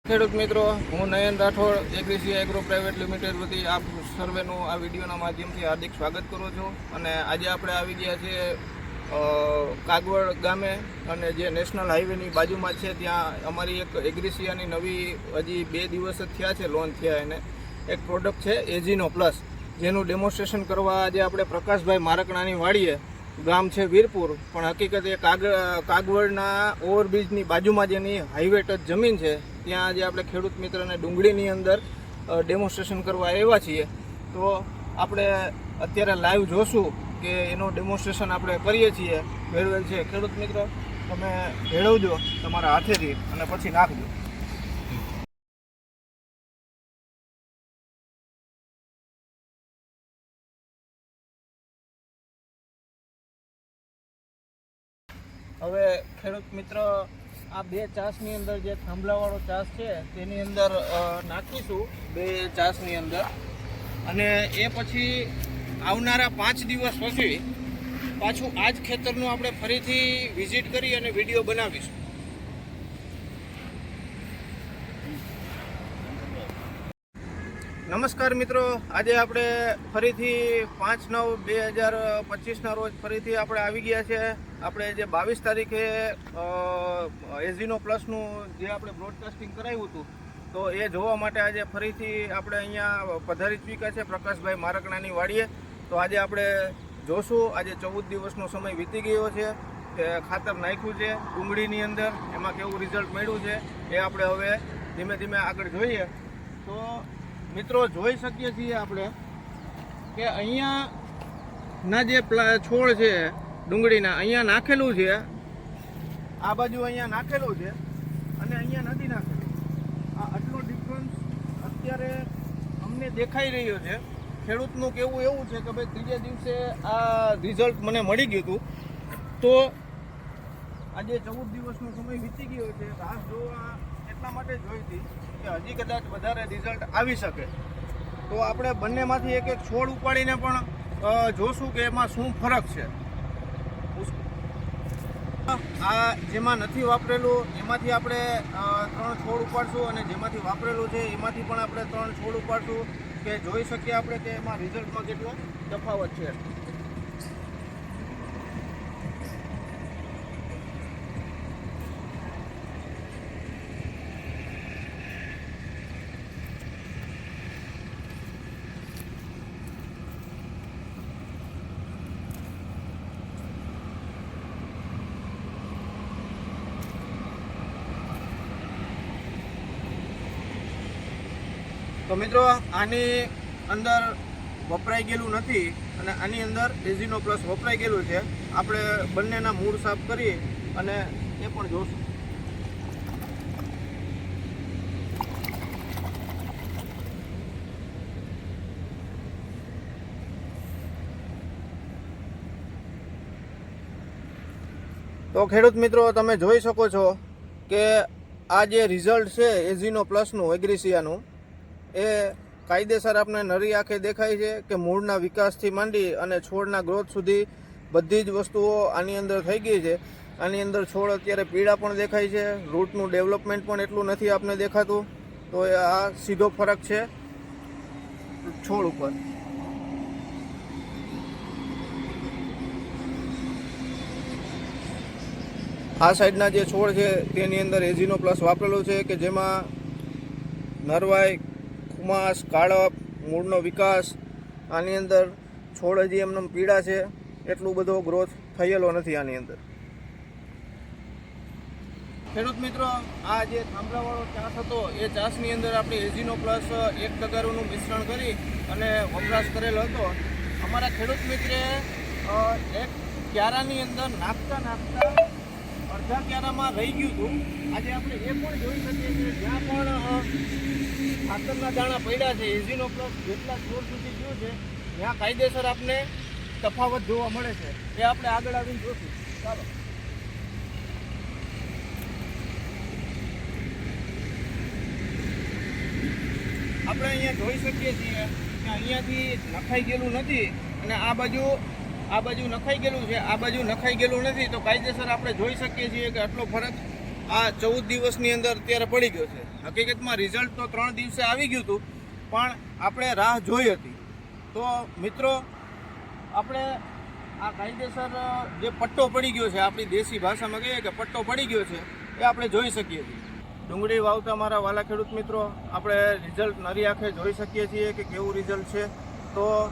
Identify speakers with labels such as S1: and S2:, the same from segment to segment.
S1: ખેડૂત મિત્રો, હું નયન રાઠોડ એગ્રીસિયા એગ્રો પ્રાઇવેટ લિમિટેડ વતી આપ સર્વેનું આ વિડીયોના માધ્યમથી હાર્દિક સ્વાગત કરું છું. અને આજે આપણે આવી ગયા છીએ કાગવડ ગામે, અને જે નેશનલ હાઈવેની બાજુમાં છે ત્યાં અમારી એક એગ્રીસિયાની નવી હજી 2 દિવસ જ થયા છે લોન્ચ થયા. એને એક પ્રોડક્ટ છે એજીનો પ્લસ, જેનું ડેમોન્સ્ટ્રેશન કરવા આજે આપણે પ્રકાશભાઈ મારકણાની વાડીએ, ગામ છે વીરપુર, પણ હકીકત એ કાગવડના ઓવરબ્રિજની બાજુમાં જેની હાઈવે ટચ જમીન છે ત્યાં આજે આપણે ખેડૂત મિત્રને ડુંગળીની અંદર ડેમોન્સ્ટ્રેશન કરવા આવ્યા છીએ. તો આપણે અત્યારે લાઈવ જોશું કે એનું ડેમોન્સ્ટ્રેશન આપણે કરીએ છીએ. ભેળવેલ છે ખેડૂત મિત્ર, તમે ભેળવજો તમારા હાથેથી અને પછી નાખજો. હવે ખેડૂત મિત્ર, આ 2 ચાસની અંદર જે થાંભલાવાળો ચાસ છે તેની અંદર નાખીશું 2 ચાસની અંદર, અને એ પછી આવનારા 5 દિવસ પછી પાછું આ જ ખેતરનું આપણે ફરીથી વિઝિટ કરી અને વિડીયો બનાવીશું. નમસ્કાર મિત્રો, આજે આપણે ફરીથી 5/9/2025ના રોજ ફરીથી આપણે આવી ગયા છે. આપણે જે 22 તારીખે એજીનો પ્લસનું જે આપણે બ્રોડકાસ્ટિંગ કરાવ્યું હતું, તો એ જોવા માટે આજે ફરીથી આપણે અહીંયા પધારી ચૂક્યા છે પ્રકાશભાઈ મારકણાની વાડીએ. તો આજે આપણે જોશું, આજે 14 દિવસનો સમય વીતી ગયો છે કે ખાતર નાખ્યું છે ડુંગળીની અંદર, એમાં કેવું રિઝલ્ટ મળ્યું છે એ આપણે હવે ધીમે ધીમે આગળ જોઈએ. તો મિત્રો, જોઈ શકીએ છીએ આપણે કે અહીંયાના જે છોડ છે ડુંગળીના, અહીંયા નાખેલું છે, આ બાજુ અહીંયા નાખેલું છે અને અહીંયા નથી નાખેલું. આ આટલો ડિફરન્સ અત્યારે અમને દેખાઈ રહ્યો છે. ખેડૂતનું કહેવું એવું છે કે ભાઈ ત્રીજે દિવસે આ રિઝલ્ટ મને મળી ગયું હતું. તો આજે 14 દિવસનો સમય વીતી ગયો છે. રાહ જોવા એટલા માટે જોઈ હતી કે હજી કદાચ વધારે રિઝલ્ટ આવી શકે. તો આપણે બંનેમાંથી એક છોડ ઉપાડીને પણ જોશું કે એમાં શું ફરક છે. આ જેમાં નથી વાપરેલું એમાંથી આપણે 3 છોડ ઉપાડશું, અને જેમાંથી વાપરેલું છે એમાંથી પણ આપણે 3 છોડ ઉપાડશું, કે જોઈ શકીએ આપણે કે એમાં રિઝલ્ટમાં કેટલો તફાવત છે. તો મિત્રો, આની અંદર વપરાઈ ગયેલું નથી અને આની અંદર એજીનો પ્લસ વપરાઈ ગયેલું છે. આપણે બંનેના મૂળ સાફ કરી અને એ પણ જોશું. તો ખેડૂત મિત્રો, તમે જોઈ શકો છો કે આ જે રિઝલ્ટ છે એજીનો પ્લસનું એગ્રીસિયાનું, એ કાયદેસર આપણે નરી આંખે દેખાય છે કે મૂળના વિકાસથી માંડી અને છોડના ગ્રોથ સુધી બધી જ વસ્તુઓ આની અંદર થઈ ગઈ છે. આની અંદર છોડ અત્યારે પીળા પણ દેખાય છે, રૂટનું ડેવલપમેન્ટ પણ એટલું નથી આપને દેખાતું. તો આ સીધો ફરક છે છોડ ઉપર. આ સાઈડના જે છોડ છે તેની અંદર એજીનો પ્લસ વાપરેલો છે, કે જેમાં નરવાઈ, ખુમાસ, કાળપ, મૂળનો વિકાસ, આની અંદર છોડ હજી એમને પીળા છે, એટલું બધો ગ્રોથ થયેલો નથી આની અંદર. ખેડૂત મિત્રો, આ જે થાંભલાવાળો ચાસ હતો એ ચાસની અંદર આપણે એજીનો પ્લસ 1 તગારોનું મિશ્રણ કરી અને વપરાશ કરેલો હતો. અમારા ખેડૂત મિત્રે એક ક્યારાની અંદર નાખતા અડધા ક્યારામાં રહી ગયું હતું. આજે આપણે એ પણ જોઈ શકીએ છીએ જ્યાં પણ ખાતરના દાણા પડ્યા છે, એજીનો પ્લસ જેટલા છોડ સુધી ગયું છે ત્યાં કાયદેસર આપને તફાવત જોવા મળે છે. એ આપણે આગળ આવીને જોશું. ચાલો. આપણે અહીંયા જોઈ શકીએ છીએ કે અહીંયાથી નખાઈ ગયેલું નથી અને આ બાજુ નખાઈ ગયેલું છે, આ બાજુ નખાઈ ગયેલું નથી. તો કાયદેસર આપણે જોઈ શકીએ છીએ કે આટલો ફરક આ 14 દિવસની અંદર અત્યારે પડી ગયો છે. હકીકતમાં રિઝલ્ટ તો 3 દિવસે આવી ગયું હતું, પણ આપણે રાહ જોઈ હતી. તો મિત્રો, આપણે આ કાયદેસર જે પટ્ટો પડી ગયો છે, આપણી દેશી ભાષામાં કહીએ કે પટ્ટો પડી ગયો છે, એ આપણે જોઈ શકીએ છીએ. ડુંગળી વાવતા મારા વાલા ખેડૂત મિત્રો, આપણે રિઝલ્ટ નરી આંખે જોઈ શકીએ છીએ કે કેવું રિઝલ્ટ છે. તો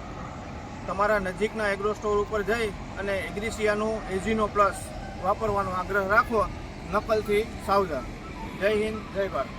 S1: તમારા નજીકના એગ્રો સ્ટોર ઉપર જઈ અને એગ્રીસિયાનું એઝિનો પ્લસ વાપરવાનો આગ્રહ રાખવો. નકલથી સાવધાન. જય હિન્દ, જય ભારત.